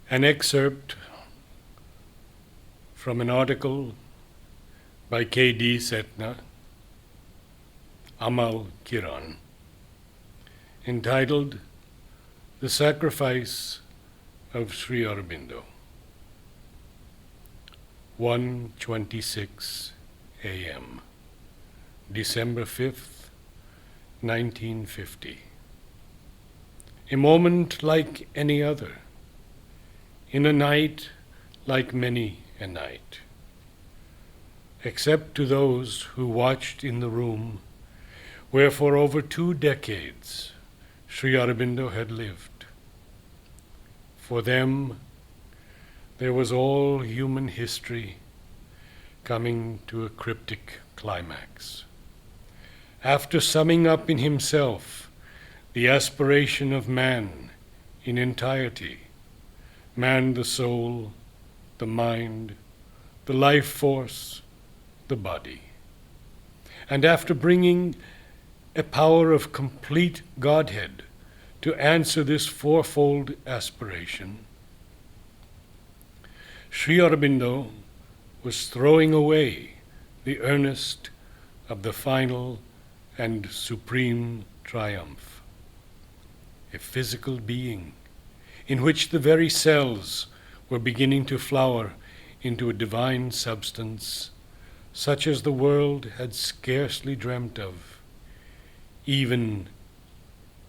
An excerpt from an article by K.D. Setna, Amal Kiran, entitled The Sacrifice of Sri Aurobindo, 1:26 a.m., December 5th, 1950. A moment like any other, in a night like many a night, except to those who watched in the room where for over 2 decades Sri Aurobindo had lived. For them, there was all human history coming to a cryptic climax. After summing up in himself the aspiration of man in entirety, man the soul, the mind, the life force, the body, and after bringing a power of complete Godhead to answer this fourfold aspiration, Sri Aurobindo was throwing away the earnest of the final and supreme triumph. A physical being in which the very cells were beginning to flower into a divine substance such as the world had scarcely dreamt of, even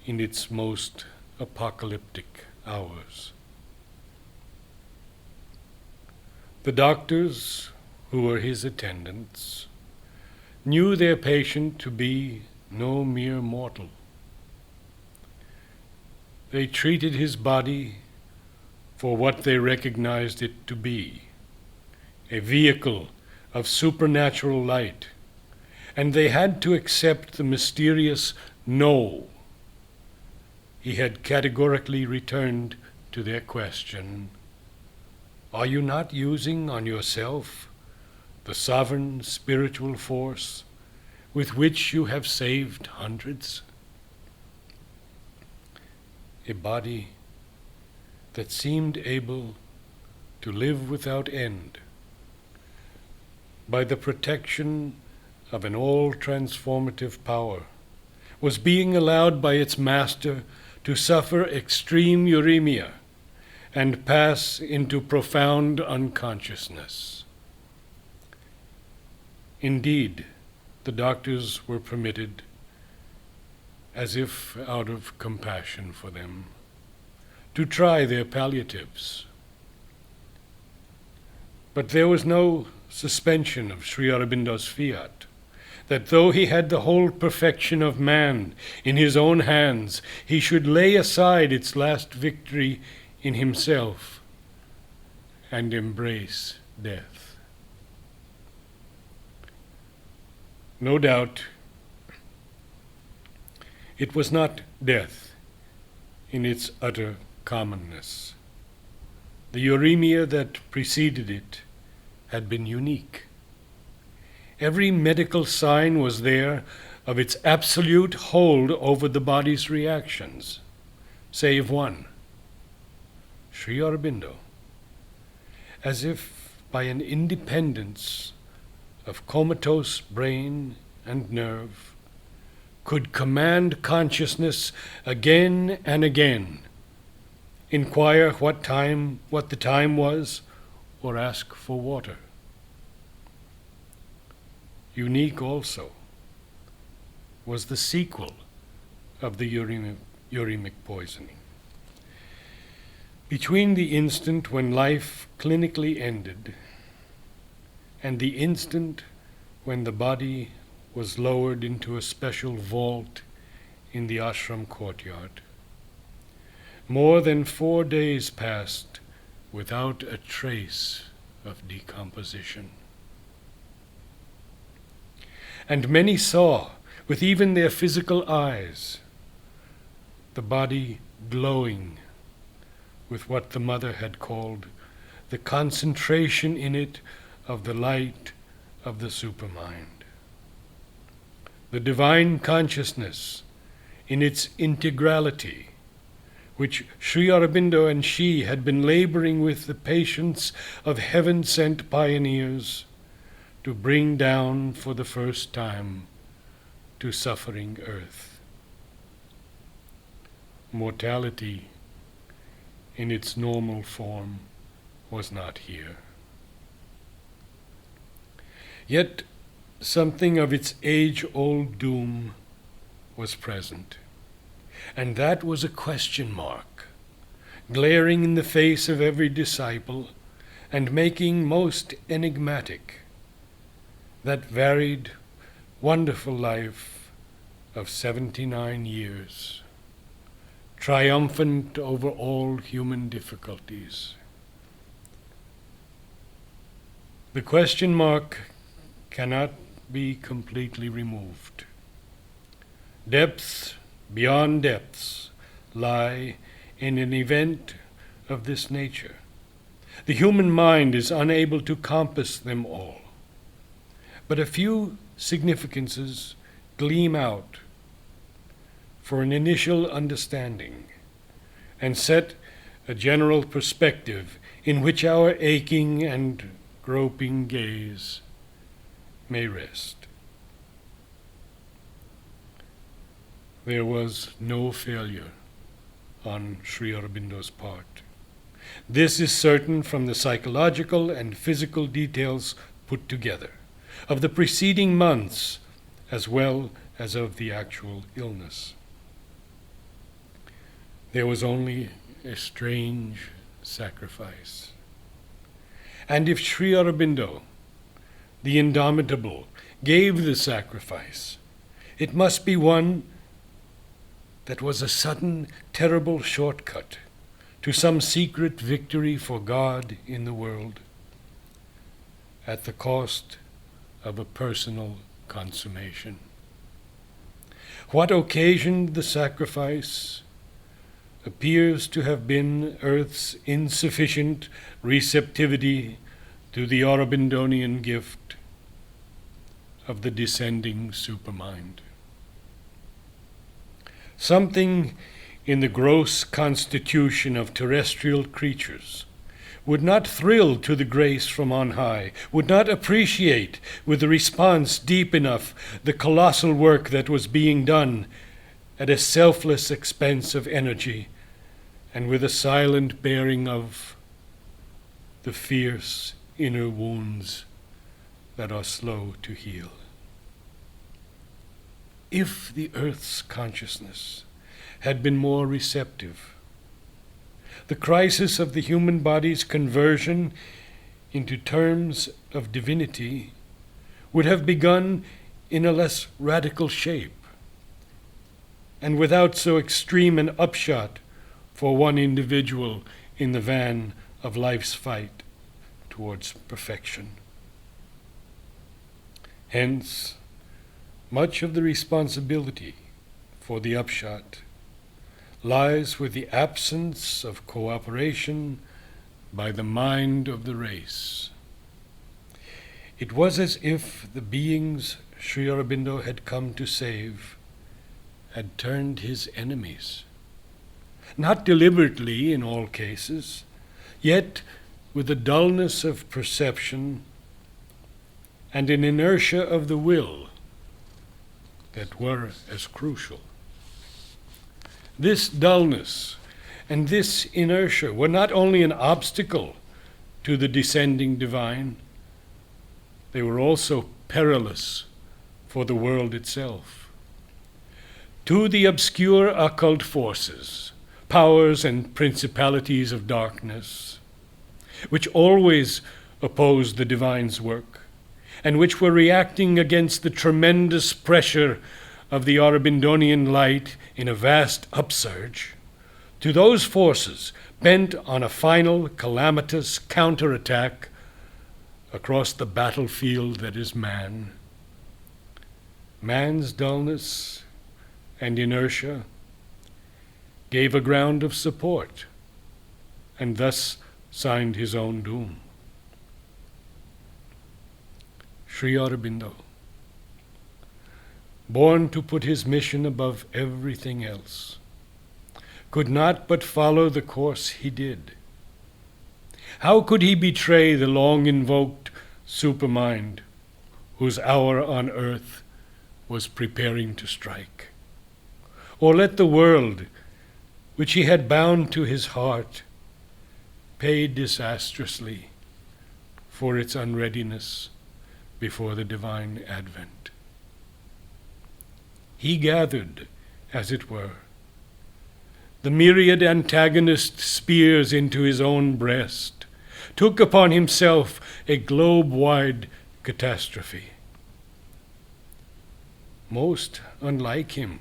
in its most apocalyptic hours. The doctors, who were his attendants, knew their patient to be no mere mortal. They treated his body for what they recognized it to be, a vehicle of supernatural light, and they had to accept the mysterious no he had categorically returned to their question, "Are you not using on yourself the sovereign spiritual force with which you have saved hundreds?" A body that seemed able to live without end by the protection of an all-transformative power was being allowed by its master to suffer extreme uremia and pass into profound unconsciousness. Indeed, the doctors were permitted, as if out of compassion for them, to try their palliatives. But there was no suspension of Sri Aurobindo's fiat, that though he had the whole perfection of man in his own hands, he should lay aside its last victory in himself and embrace death. No doubt, it was not death in its utter commonness. The uremia that preceded it had been unique. Every medical sign was there of its absolute hold over the body's reactions, save one: Sri Aurobindo, as if by an independence of comatose brain and nerve, could command consciousness again and again, inquire what the time was, or ask for water. Unique also was the sequel of the uremic poisoning. Between the instant when life clinically ended and the instant when the body was lowered into a special vault in the ashram courtyard, more than 4 days passed without a trace of decomposition. And many saw, with even their physical eyes, the body glowing with what the mother had called the concentration in it of the light of the supermind. The divine consciousness in its integrality which Sri Aurobindo and she had been laboring with the patience of heaven-sent pioneers to bring down for the first time to suffering earth. Mortality in its normal form was not here. Yet something of its age-old doom was present, and that was a question mark, glaring in the face of every disciple and making most enigmatic that varied, wonderful life of 79 years, triumphant over all human difficulties. The question mark cannot be completely removed. Depths beyond depths lie in an event of this nature. The human mind is unable to compass them all, but a few significances gleam out for an initial understanding and set a general perspective in which our aching and groping gaze may rest. There was no failure on Sri Aurobindo's part. This is certain from the psychological and physical details put together, of the preceding months as well as of the actual illness. There was only a strange sacrifice. And if Sri Aurobindo, the indomitable, gave the sacrifice, it must be one that was a sudden, terrible shortcut to some secret victory for God in the world, at the cost of a personal consummation. What occasioned the sacrifice appears to have been Earth's insufficient receptivity to the Aurobindonian gift of the descending supermind. Something in the gross constitution of terrestrial creatures would not thrill to the grace from on high, would not appreciate with a response deep enough the colossal work that was being done at a selfless expense of energy and with a silent bearing of the fierce inner wounds that are slow to heal. If the earth's consciousness had been more receptive, the crisis of the human body's conversion into terms of divinity would have begun in a less radical shape and without so extreme an upshot for one individual in the van of life's fight towards perfection. Hence, much of the responsibility for the upshot lies with the absence of cooperation by the mind of the race. It was as if the beings Sri Aurobindo had come to save had turned his enemies. Not deliberately in all cases, yet with a dullness of perception and an inertia of the will that were as crucial. This dullness and this inertia were not only an obstacle to the descending divine, they were also perilous for the world itself. To the obscure occult forces, powers and principalities of darkness, which always opposed the divine's work, and which were reacting against the tremendous pressure of the Aurobindonian light in a vast upsurge, to those forces bent on a final calamitous counterattack across the battlefield that is man, man's dullness and inertia gave a ground of support and thus signed his own doom. Sri Aurobindo, born to put his mission above everything else, could not but follow the course he did? How could he betray the long-invoked supermind whose hour on earth was preparing to strike? Or let the world, which he had bound to his heart, pay disastrously for its unreadiness before the divine advent? He gathered, as it were, the myriad antagonist spears into his own breast, took upon himself a globe-wide catastrophe. Most unlike him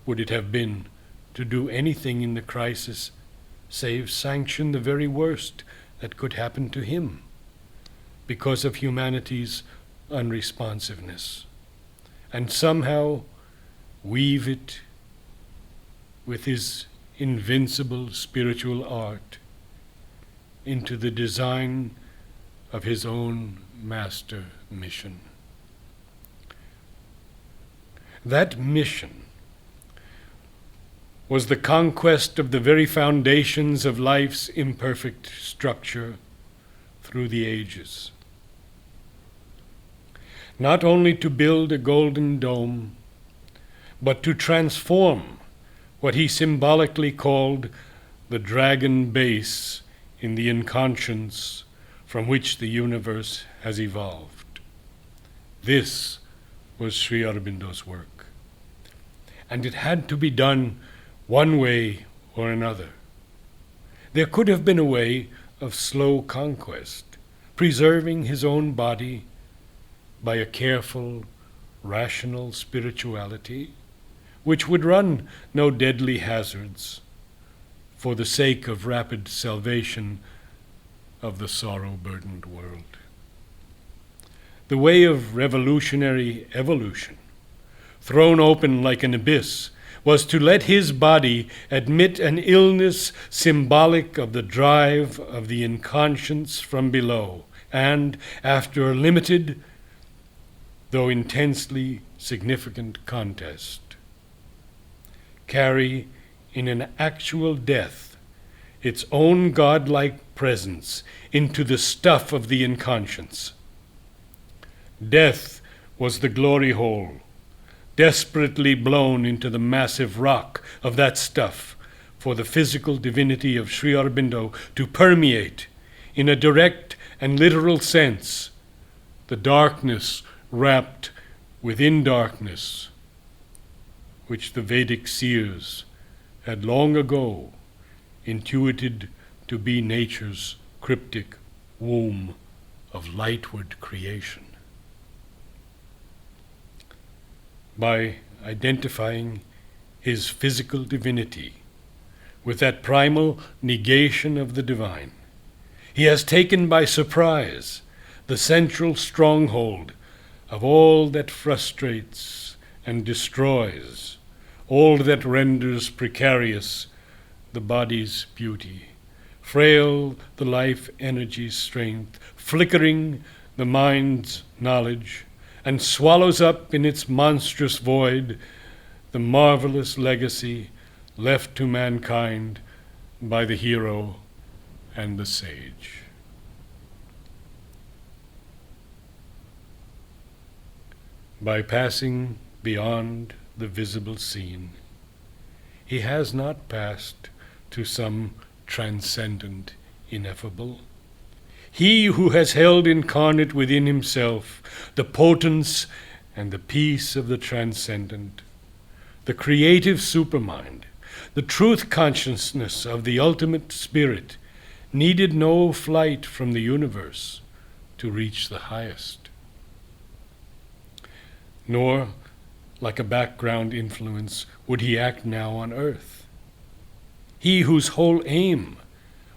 would it have been to do anything in the crisis save sanction the very worst that could happen to him because of humanity's unresponsiveness, and somehow weave it with his invincible spiritual art into the design of his own master mission. That mission was the conquest of the very foundations of life's imperfect structure through the ages. Not only to build a golden dome, but to transform what he symbolically called the dragon base in the inconscience from which the universe has evolved. This was Sri Aurobindo's work, and it had to be done one way or another. There could have been a way of slow conquest, preserving his own body by a careful, rational spirituality, which would run no deadly hazards for the sake of rapid salvation of the sorrow-burdened world. The way of revolutionary evolution, thrown open like an abyss, was to let his body admit an illness symbolic of the drive of the inconscience from below, and, after a limited, though intensely significant contest, carry in an actual death its own godlike presence into the stuff of the inconscience. Death was the glory hole, desperately blown into the massive rock of that stuff for the physical divinity of Sri Aurobindo to permeate, in a direct and literal sense, the darkness wrapped within darkness, which the Vedic seers had long ago intuited to be nature's cryptic womb of lightward creation. By identifying his physical divinity with that primal negation of the divine, he has taken by surprise the central stronghold of all that frustrates and destroys, all that renders precarious the body's beauty, frail the life energy's strength, flickering the mind's knowledge, and swallows up in its monstrous void the marvelous legacy left to mankind by the hero and the sage. By passing beyond the visible scene, he has not passed to some transcendent ineffable. He who has held incarnate within himself the potence and the peace of the transcendent, the creative supermind, the truth consciousness of the ultimate spirit, needed no flight from the universe to reach the highest. Nor, like a background influence, would he act now on earth. He whose whole aim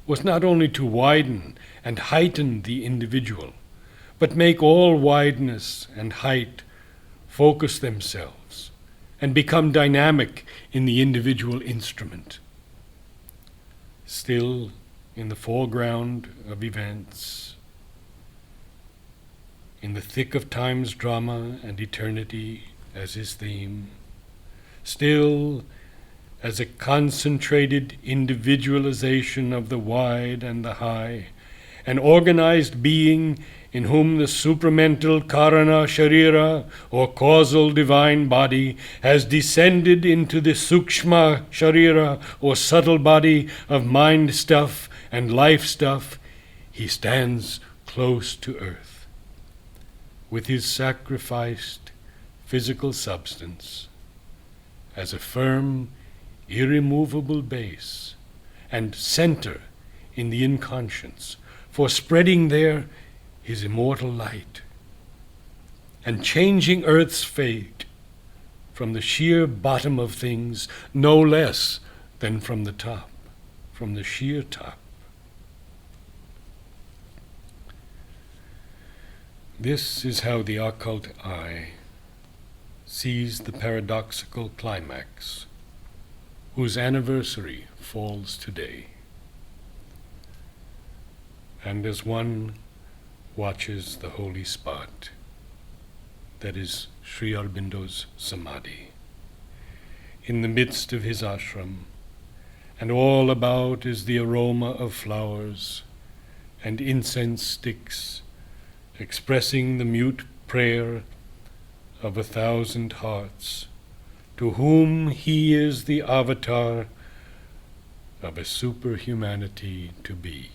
was not only to widen and heighten the individual, but make all wideness and height focus themselves and become dynamic in the individual instrument. Still in the foreground of events, in the thick of time's drama and eternity as his theme, still as a concentrated individualization of the wide and the high, an organized being in whom the supramental karana sharira, or causal divine body, has descended into the sukshma sharira, or subtle body of mind stuff and life stuff, he stands close to earth. With his sacrificed physical substance as a firm, irremovable base and center in the inconscience, for spreading there his immortal light and changing earth's fate from the sheer bottom of things no less than from the top, from the sheer top. This is how the occult eye sees the paradoxical climax, whose anniversary falls today. And as one watches the holy spot, that is Sri Aurobindo's Samadhi, in the midst of his ashram, and all about is the aroma of flowers and incense sticks, expressing the mute prayer of 1,000 hearts, to whom he is the avatar of a superhumanity to be.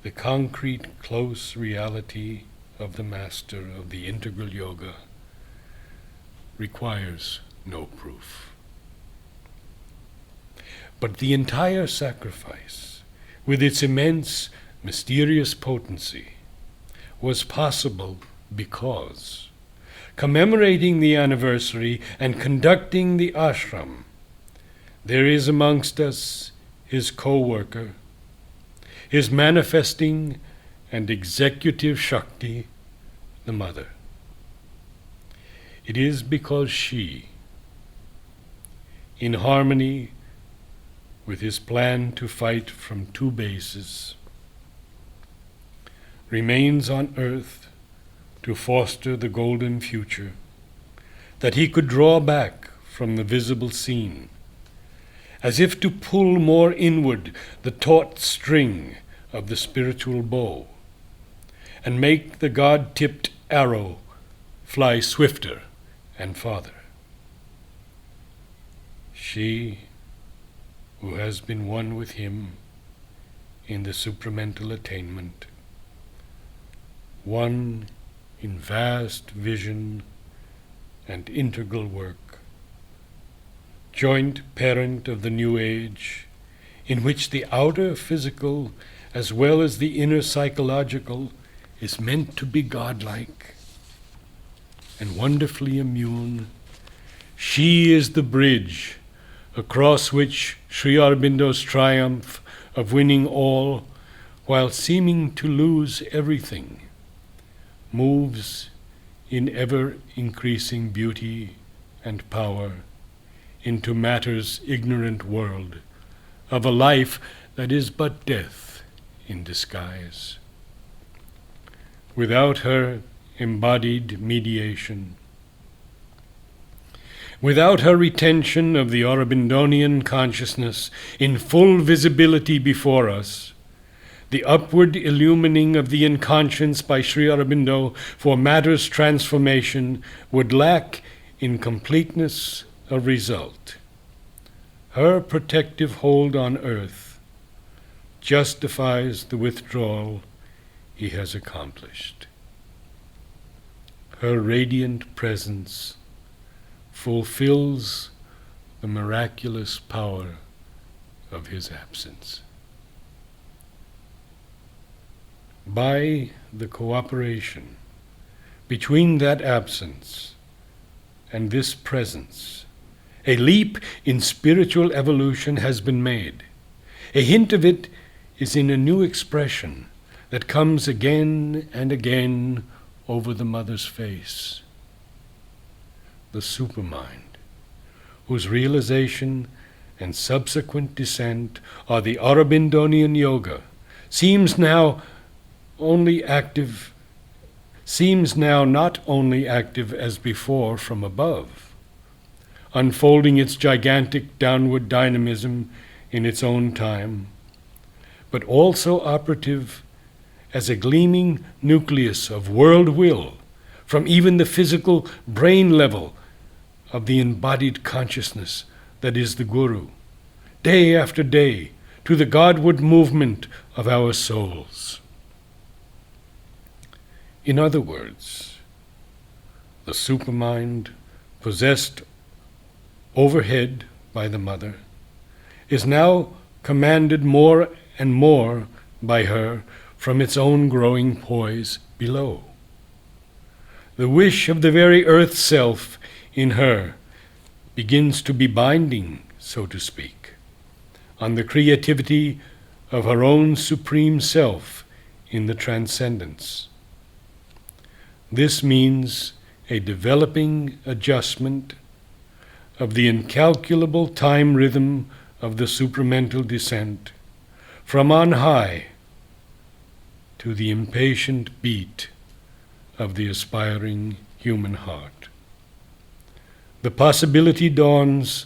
The concrete, close reality of the master of the integral yoga requires no proof. But the entire sacrifice, with its immense, mysterious potency, was possible because, commemorating the anniversary and conducting the ashram, there is amongst us his co-worker, his manifesting and executive Shakti, the Mother. It is because she, in harmony with his plan to fight from two bases, remains on earth to foster the golden future, that he could draw back from the visible scene, as if to pull more inward the taut string of the spiritual bow, and make the God-tipped arrow fly swifter and farther. She, who has been one with him in the supramental attainment, one in vast vision and integral work, joint parent of the new age, in which the outer physical as well as the inner psychological is meant to be godlike and wonderfully immune. She is the bridge across which Sri Aurobindo's triumph of winning all while seeming to lose everything moves in ever-increasing beauty and power into matter's ignorant world of a life that is but death in disguise. Without her embodied mediation, without her retention of the Aurobindonian consciousness in full visibility before us, the upward illumining of the inconscience by Sri Aurobindo for matter's transformation would lack in completeness of result. Her protective hold on earth justifies the withdrawal he has accomplished. Her radiant presence fulfills the miraculous power of his absence. By the cooperation between that absence and this presence, a leap in spiritual evolution has been made. A hint of it is in a new expression that comes again and again over the mother's face. The supermind, whose realization and subsequent descent are the Aurobindonian yoga, seems now not only active as before from above, unfolding its gigantic downward dynamism in its own time, but also operative as a gleaming nucleus of world will from even the physical brain level of the embodied consciousness that is the Guru, day after day, to the Godward movement of our souls. In other words, the supermind, possessed overhead by the Mother, is now commanded more and more by her from its own growing poise below. The wish of the very earth self in her begins to be binding, so to speak, on the creativity of her own supreme self in the transcendence. This means a developing adjustment of the incalculable time rhythm of the supramental descent from on high to the impatient beat of the aspiring human heart. The possibility dawns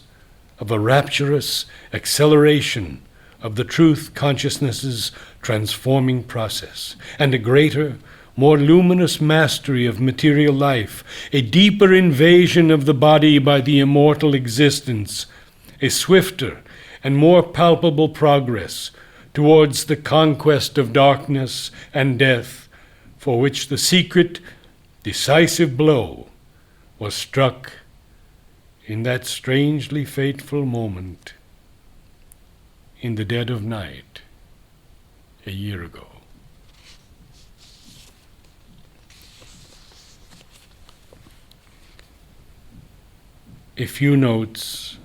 of a rapturous acceleration of the truth consciousness's transforming process, and a greater, more luminous mastery of material life, a deeper invasion of the body by the immortal existence, a swifter and more palpable progress towards the conquest of darkness and death, for which the secret, decisive blow was struck in that strangely fateful moment in the dead of night a year ago. A few notes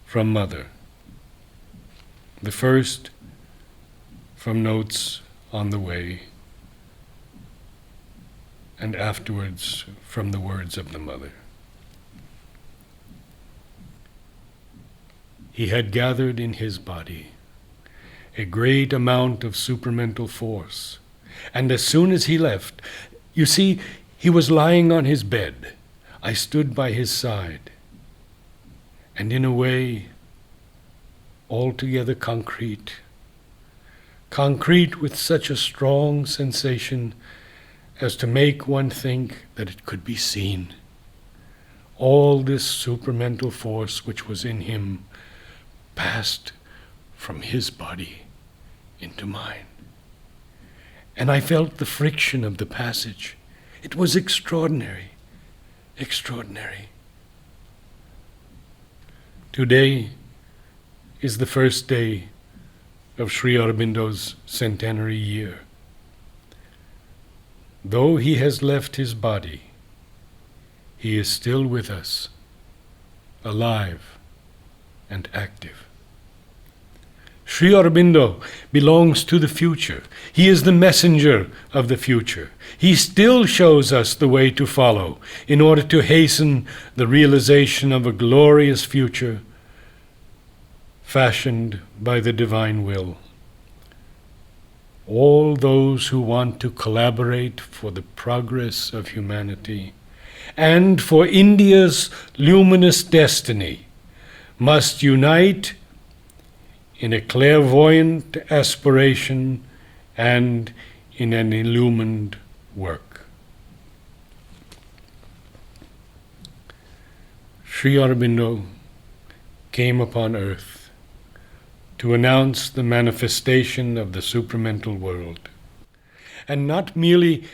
from Mother. The first from notes on the way, and afterwards from the words of the Mother. He had gathered in his body a great amount of supramental force, and as soon as he left, you see, he was lying on his bed. I stood by his side, and in a way, altogether concrete with such a strong sensation as to make one think that it could be seen. All this supramental force which was in him passed from his body into mine. And I felt the friction of the passage. It was extraordinary, extraordinary. Today is the first day of Sri Aurobindo's centenary year. Though he has left his body, he is still with us, alive and active. Sri Aurobindo belongs to the future. He is the messenger of the future. He still shows us the way to follow in order to hasten the realization of a glorious future fashioned by the divine will. All those who want to collaborate for the progress of humanity and for India's luminous destiny must unite in a clairvoyant aspiration and in an illumined work. Sri Aurobindo came upon earth to announce the manifestation of the supramental world. And not merely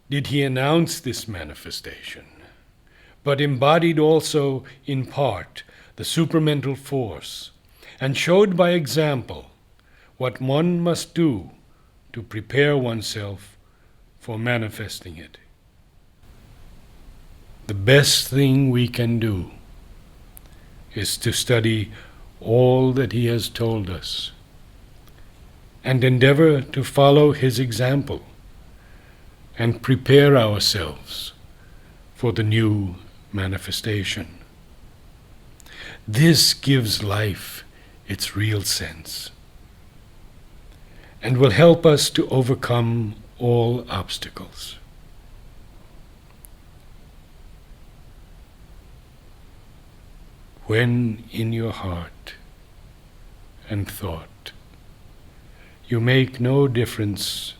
did he announce this manifestation, but embodied also in part the supramental force, and showed by example what one must do to prepare oneself for manifesting it. The best thing we can do is to study all that he has told us and endeavor to follow his example and prepare ourselves for the new manifestation. This gives life its real sense and will help us to overcome all obstacles. when in your heart and thought you make no difference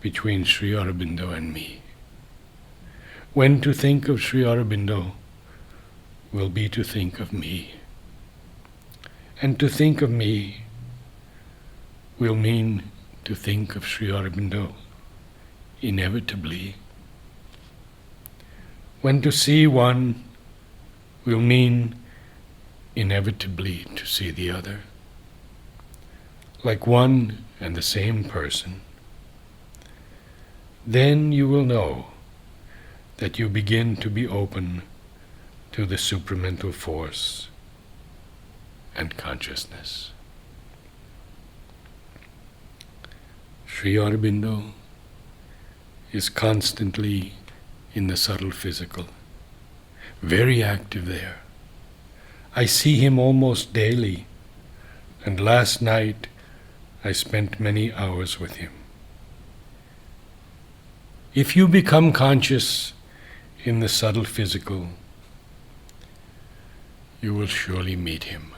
between Sri Aurobindo and me, when to think of Sri Aurobindo will be to think of me, and to think of me will mean to think of Sri Aurobindo inevitably. When to see one will mean inevitably to see the other, like one and the same person. Then you will know that you begin to be open to the supramental force and consciousness. Sri Aurobindo is constantly in the subtle physical, very active there. I see him almost daily, and last night I spent many hours with him. If you become conscious in the subtle physical, you will surely meet him.